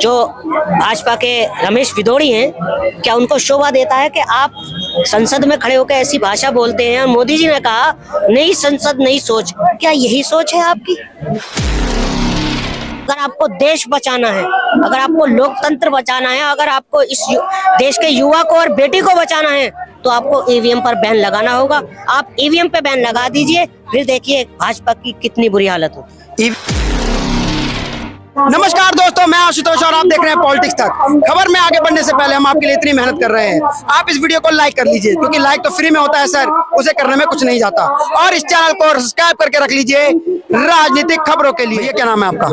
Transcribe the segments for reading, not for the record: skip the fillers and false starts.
जो भाजपा के रमेश भिदोड़ी हैं, क्या उनको शोभा देता है कि आप संसद में खड़े होकर ऐसी भाषा बोलते हैं? मोदी जी ने कहा नई संसद नई सोच, क्या यही सोच है आपकी? अगर आपको देश बचाना है, अगर आपको लोकतंत्र बचाना है, अगर आपको इस देश के युवा को और बेटी को बचाना है, तो आपको ईवीएम पर बैन लगाना होगा। आप ईवीएम पे बैन लगा दीजिए, फिर देखिए भाजपा की कितनी बुरी हालत होगी। नमस्कार दोस्तों, मैं आशुतोष और आप देख रहे हैं पॉलिटिक्स तक। खबर में आगे बढ़ने से पहले हम आपके लिए इतनी मेहनत कर रहे हैं, आप इस वीडियो को लाइक कर लीजिए, क्योंकि लाइक तो फ्री में होता है सर, उसे करने में कुछ नहीं जाता। और इस चैनल को सब्सक्राइब करके रख लीजिए राजनीतिक खबरों के लिए। ये क्या नाम है आपका?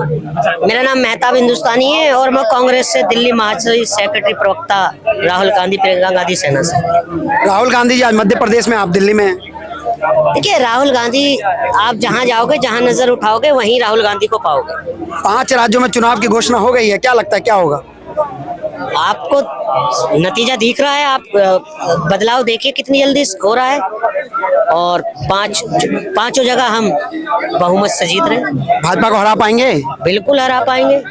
मेरा नाम मेहताब हिंदुस्तानी है और मैं कांग्रेस से दिल्ली महासचिव सेक्रेटरी प्रवक्ता राहुल गांधी प्रियंका गांधी सेना से। राहुल गांधी जी आज मध्य प्रदेश में, आप दिल्ली में हैं। देखिए, राहुल गांधी, आप जहां जाओगे, जहां नजर उठाओगे, वहीं राहुल गांधी को पाओगे। 5 राज्यों में चुनाव की घोषणा हो गई है, क्या लगता है क्या होगा? आपको नतीजा दिख रहा है, आप बदलाव देखिए कितनी जल्दी हो रहा है। और पांचों जगह हम बहुमत से जीत रहे हैं। भाजपा को हरा पाएंगे? बिल्कुल हरा पाएंगे।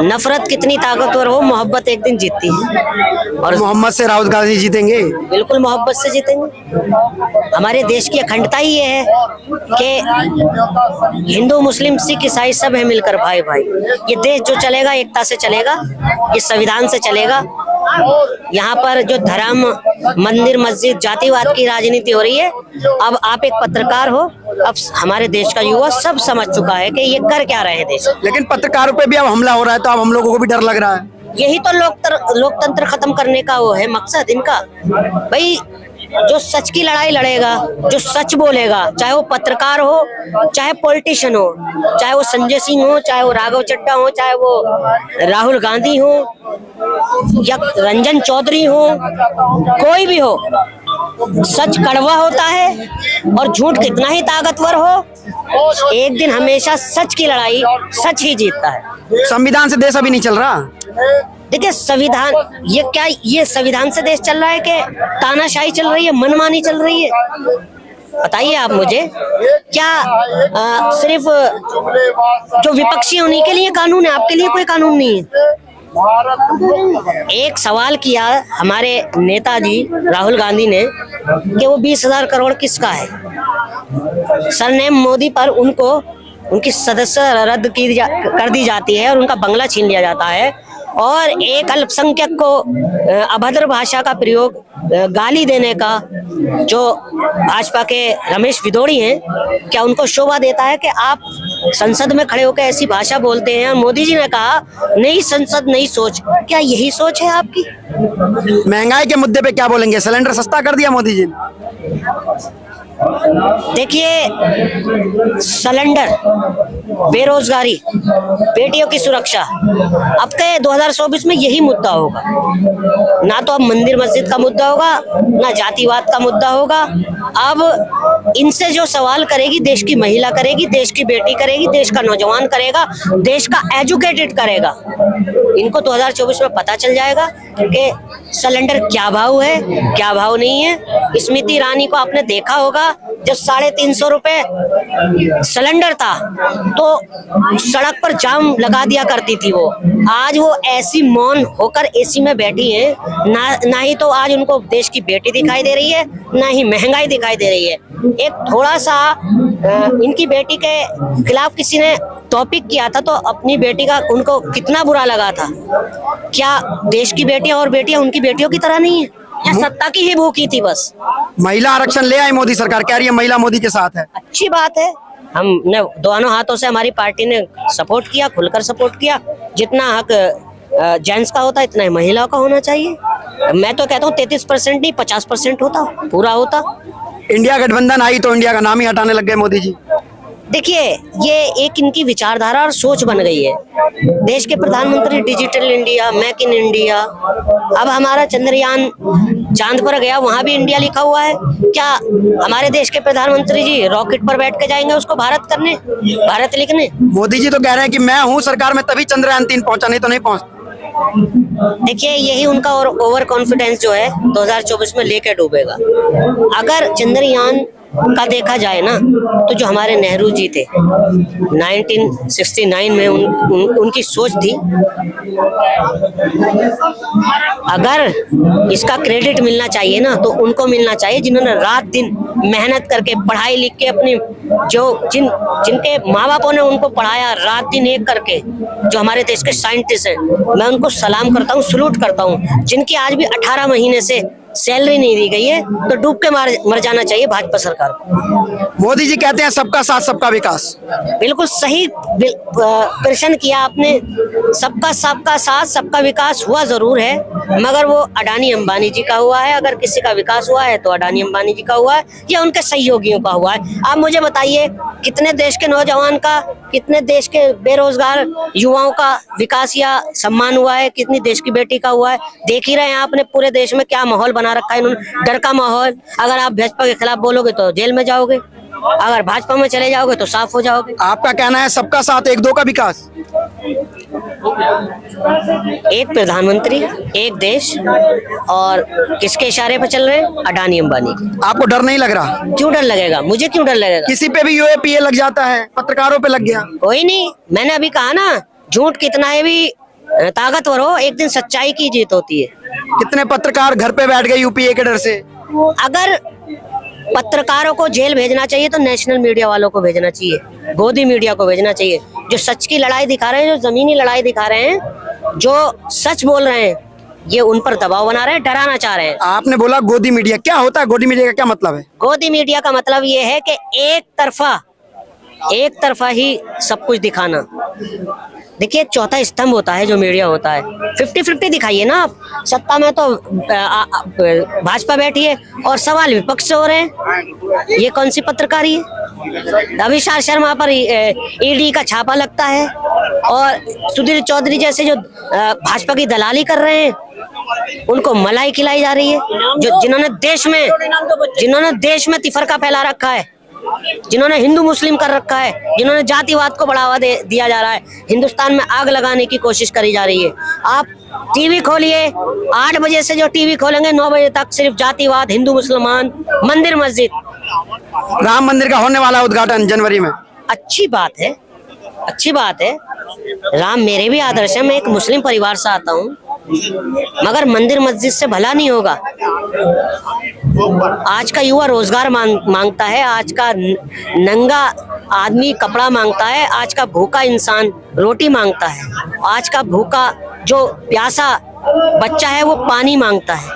नफरत कितनी ताकतवर हो, मोहब्बत एक दिन जीतती है। और मोहम्मद से राहुल गांधी जीतेंगे? बिल्कुल मोहब्बत से जीतेंगे। हमारे देश की अखंडता ही ये है कि हिंदू मुस्लिम सिख ईसाई सब है मिलकर भाई भाई। ये देश जो चलेगा एकता से चलेगा, ये संविधान से चलेगा। यहाँ पर जो धर्म, मंदिर, मस्जिद, जातिवाद की राजनीति हो रही है, अब आप एक पत्रकार हो, अब हमारे देश का युवा सब समझ चुका है कि ये कर क्या रहे हैं देश। लेकिन पत्रकारों पे भी अब हमला हो रहा है, तो अब हम लोगों को भी डर लग रहा है। यही तो लोकतंत्र खत्म करने का वो है मकसद इनका। भाई, जो सच की लड़ाई लड़ेगा, जो सच बोलेगा, चाहे वो पत्रकार हो, चाहे पॉलिटिशियन हो, चाहे वो संजय सिंह हो, चाहे वो राघव चड्ढा हो, चाहे वो राहुल गांधी हो या रंजन चौधरी हो, कोई भी हो, सच कड़वा होता है और झूठ कितना ही ताकतवर हो, एक दिन हमेशा सच की लड़ाई सच ही जीतता है। संविधान से देश अभी नहीं चल रहा। देखिए, संविधान, ये संविधान से देश चल रहा है कि तानाशाही चल रही है, मनमानी चल रही है? बताइए आप मुझे। क्या सिर्फ जो विपक्षी उन्हीं के लिए कानून है, आपके लिए कोई कानून नहीं है? एक सवाल किया हमारे नेताजी राहुल गांधी ने कि वो 20,000 करोड़ किसका है। सरनेम मोदी पर उनको उनकी सदस्य रद्द कर दी जाती है और उनका बंगला छीन लिया जाता है। और एक अल्पसंख्यक को अभद्र भाषा का प्रयोग, गाली देने का जो भाजपा के रमेश भिदोड़ी हैं, क्या उनको शोभा देता है कि आप संसद में खड़े होकर ऐसी भाषा बोलते हैं? मोदी जी ने कहा नई संसद नई सोच, क्या यही सोच है आपकी? महंगाई के मुद्दे पे क्या बोलेंगे? सिलेंडर सस्ता कर दिया मोदी जी ने। देखिए, सिलेंडर, बेरोजगारी, बेटियों की सुरक्षा, अब के 2024 में यही मुद्दा होगा। ना तो अब मंदिर मस्जिद का मुद्दा होगा, ना जातिवाद का मुद्दा होगा। अब इनसे जो सवाल करेगी देश की महिला करेगी, देश की बेटी करेगी, देश का नौजवान करेगा, देश का एजुकेटेड करेगा। इनको 2024 में पता चल जाएगा कि सिलेंडर क्या भाव है, क्या भाव नहीं है। स्मृति ईरानी को आपने देखा होगा, जब 350 रुपए सिलेंडर था तो सड़क पर जाम लगा दिया करती थी वो। आज वो ऐसी मौन होकर एसी में बैठी है, ना ही तो आज उनको देश की बेटी दिखाई दे रही है, ना ही महंगाई दिखाई दे रही है। एक थोड़ा सा इनकी बेटी के खिलाफ किसी ने टॉपिक किया था तो अपनी बेटी का उनको कितना बुरा लगा था। क्या देश की बेटियां और बेटियां उनकी बेटियों की तरह नहीं है, या सत्ता की ही भूखी थी बस? महिला आरक्षण ले आई मोदी सरकार, कह रही है महिला मोदी के साथ है। अच्छी बात है, हमने दोनों हाथों से, हमारी पार्टी ने सपोर्ट किया, खुलकर सपोर्ट किया। जितना हक जेंट्स का होता है इतना ही महिलाओं का होना चाहिए। मैं तो कहता हूँ 33% नहीं 50% होता, पूरा होता। इंडिया गठबंधन आई तो इंडिया का नाम ही हटाने लग गए मोदी जी। देखिए, ये एक इनकी विचारधारा और सोच बन गई है। देश के प्रधानमंत्री digital India, make in India, अब हमारा चंद्रयान चांद पर गया, वहां भी इंडिया लिखा हुआ है। क्या हमारे देश के प्रधानमंत्री जी रॉकेट पर बैठ के जाएंगे उसको भारत करने, भारत लिखने? मोदी जी तो कह रहे हैं कि मैं हूं सरकार में तभी चंद्रयान 3 पहुंचा, नहीं तो नहीं पहुंच। देखिए, यही उनका और ओवर कॉन्फिडेंस जो है 2024 में लेके डूबेगा। अगर चंद्रयान का देखा जाए ना, तो जो हमारे नेहरू जी थे 1969 में उनकी सोच थी। अगर इसका क्रेडिट मिलना चाहिए ना, तो उनको मिलना चाहिए जिन्होंने रात दिन मेहनत करके पढ़ाई लिख के अपनी जिनके माँ बापों ने उनको पढ़ाया रात दिन एक करके, जो हमारे देश के साइंटिस्ट हैं, मैं उनको सलाम करता हूँ, सलूट करता हूँ। जिनकी आज भी 18 महीने से सैलरी नहीं दी गई है, तो डूब के मर जाना चाहिए भाजपा सरकार को। मोदी जी कहते हैं सबका साथ सबका विकास। बिल्कुल सही प्रश्न किया आपने। सबका साथ सबका विकास हुआ जरूर है, मगर वो अडानी अंबानी जी का हुआ है। अगर किसी का विकास हुआ है तो अडानी अंबानी जी का हुआ है या उनके सहयोगियों का हुआ है। आप मुझे बताइए, कितने देश के नौजवान का, कितने देश के बेरोजगार युवाओं का विकास या सम्मान हुआ है, कितनी देश की बेटी का हुआ है। देख ही रहे हैं आपने पूरे देश में क्या माहौल बना रखा है इन्होंने, डर का माहौल। अगर आप भाजपा के खिलाफ बोलोगे तो जेल में जाओगे, अगर भाजपा में चले जाओगे तो साफ हो जाओगे। आपका कहना है सबका साथ एक दो का विकास। एक प्रधानमंत्री, एक देश, और किसके इशारे पर चल रहे हैं? अडानी अंबानी। आपको डर नहीं लग रहा? क्यों डर लगेगा? मुझे क्यों डर लगेगा? किसी पे भी यूएपीए लग जाता है, पत्रकारों पे लग गया। कोई नहीं, मैंने अभी कहा ना, झूठ कितना है भी ताकतवर हो, एक दिन सच्चाई की जीत होती है। कितने पत्रकार घर पे बैठ गए यूपीए के डर से। अगर पत्रकारों को जेल भेजना चाहिए तो नेशनल मीडिया वालों को भेजना चाहिए, गोदी मीडिया को भेजना चाहिए। जो सच की लड़ाई दिखा रहे हैं, जो जमीनी लड़ाई दिखा रहे हैं, जो सच बोल रहे हैं, ये उन पर दबाव बना रहे हैं, डराना चाह रहे हैं। आपने बोला गोदी मीडिया, क्या होता है गोदी मीडिया का, क्या मतलब है? गोदी मीडिया का मतलब ये है कि एक तरफा ही सब कुछ दिखाना। देखिए, चौथा स्तंभ होता है जो मीडिया होता है। 50-50 दिखाइए ना आप। सत्ता में तो भाजपा बैठी है और सवाल विपक्ष से हो रहे हैं, ये कौन सी पत्रकारी है? अविनाश शर्मा पर ईडी का छापा लगता है और सुधीर चौधरी जैसे जो भाजपा की दलाली कर रहे हैं, उनको मलाई खिलाई जा रही है। जो जिन्होंने देश में तिफरका फैला रखा है, जिन्होंने हिंदू मुस्लिम कर रखा है, जिन्होंने जातिवाद को बढ़ावा दिया जा रहा है, हिंदुस्तान में आग लगाने की कोशिश करी जा रही है। आप टीवी खोलिए, 8 बजे से जो टीवी खोलेंगे 9 बजे तक सिर्फ जातिवाद, हिंदू मुसलमान, मंदिर मस्जिद। राम मंदिर का होने वाला उद्घाटन जनवरी में। अच्छी बात है, अच्छी बात है। राम मेरे भी आदर्श है, मैं एक मुस्लिम परिवार से आता हूँ, मगर मंदिर मस्जिद से भला नहीं होगा। आज का युवा रोजगार मांगता है, आज का नंगा आदमी कपड़ा मांगता है, आज का भूखा इंसान रोटी मांगता है, आज का भूखा जो प्यासा बच्चा है वो पानी मांगता है।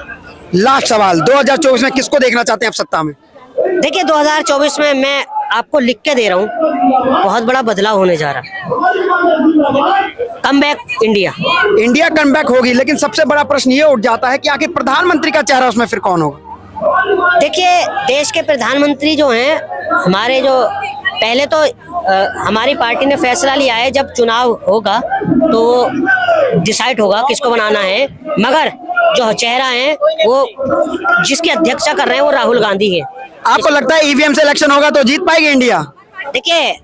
लास्ट सवाल, 2024 में किसको देखना चाहते हैं आप सत्ता में? देखिए, 2024 में मैं आपको लिख के दे रहा हूँ, बहुत बड़ा बदलाव होने जा रहा है। कमबैक इंडिया कमबैक होगी, लेकिन सबसे बड़ा प्रश्न ये उठ जाता है कि आखिर प्रधानमंत्री का चेहरा उसमें फिर कौन होगा? देखिए, देश के प्रधानमंत्री जो हैं हमारे, जो पहले तो हमारी पार्टी ने फैसला लिया है जब चुनाव होगा तो वो डिसाइड होगा किसको बनाना है, मगर जो चेहरा है वो जिसकी अध्यक्षता कर रहे हैं वो राहुल गांधी है। आपको लगता है ईवीएम से इलेक्शन होगा तो जीत पाएगी इंडिया? देखिए,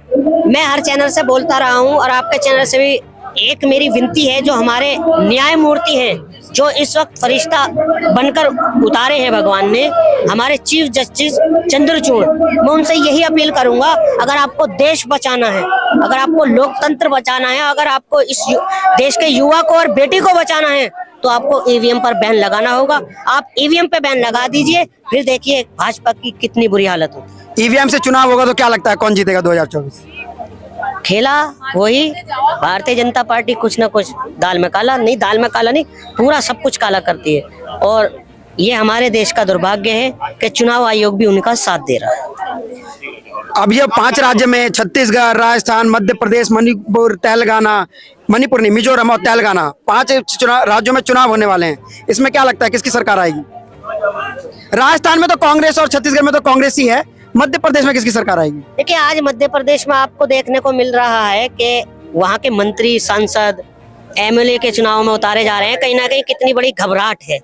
मैं हर चैनल से बोलता रहा हूं और आपके चैनल से भी एक मेरी विनती है, जो हमारे न्यायमूर्ति हैं, जो इस वक्त फरिश्ता बनकर उतारे हैं भगवान ने, हमारे चीफ जस्टिस चंद्रचूड़, मैं उनसे यही अपील करूंगा, अगर आपको देश बचाना है, अगर आपको लोकतंत्र बचाना है, अगर आपको इस देश के युवा को और बेटी को बचाना है, तो आपको ईवीएम पर बैन लगाना होगा। आप ईवीएम पे बैन लगा दीजिए, फिर देखिए भाजपा की कितनी बुरी हालत होगी। ईवीएम से चुनाव होगा तो क्या लगता है कौन जीतेगा 2024? खेला वही भारतीय जनता पार्टी, कुछ ना कुछ दाल में काला नहीं, पूरा सब कुछ काला करती है। और ये हमारे देश का दुर्भाग्य है कि चुनाव आयोग भी उनका साथ दे रहा है। अब ये 5 राज्य में छत्तीसगढ़, राजस्थान, मध्य प्रदेश, मणिपुर नहीं, मिजोरम और तेलंगाना, 5 राज्यों में चुनाव होने वाले हैं। इसमें क्या लगता है किसकी सरकार आएगी? राजस्थान में तो कांग्रेस और छत्तीसगढ़ में तो कांग्रेस ही है, मध्य प्रदेश में किसकी सरकार आएगी? देखिए, आज मध्य प्रदेश में आपको देखने को मिल रहा है कि वहाँ के मंत्री, सांसद, एमएलए के चुनाव में उतारे जा रहे हैं। कहीं ना कहीं कितनी बड़ी घबराहट है,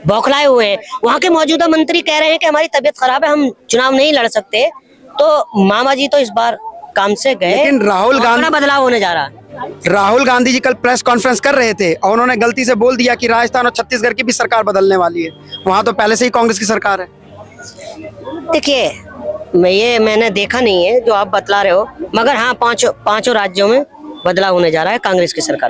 बौखलाए हुए हैं। वहाँ के मौजूदा मंत्री कह रहे हैं कि हमारी तबीयत खराब है, हम चुनाव नहीं लड़ सकते। तो मामा जी तो इस बार काम से गए, लेकिन राहुल गांधी, बदलाव होने जा रहा है। राहुल गांधी जी कल प्रेस कॉन्फ्रेंस कर रहे थे और उन्होंने गलती से बोल दिया कि राजस्थान और छत्तीसगढ़ की भी सरकार बदलने वाली है। वहाँ तो पहले से ही कांग्रेस की सरकार है। देखिए, मैंने देखा नहीं है जो आप बतला रहे हो, मगर हाँ पांचों राज्यों में बदलाव होने जा रहा है कांग्रेस की सरकार में।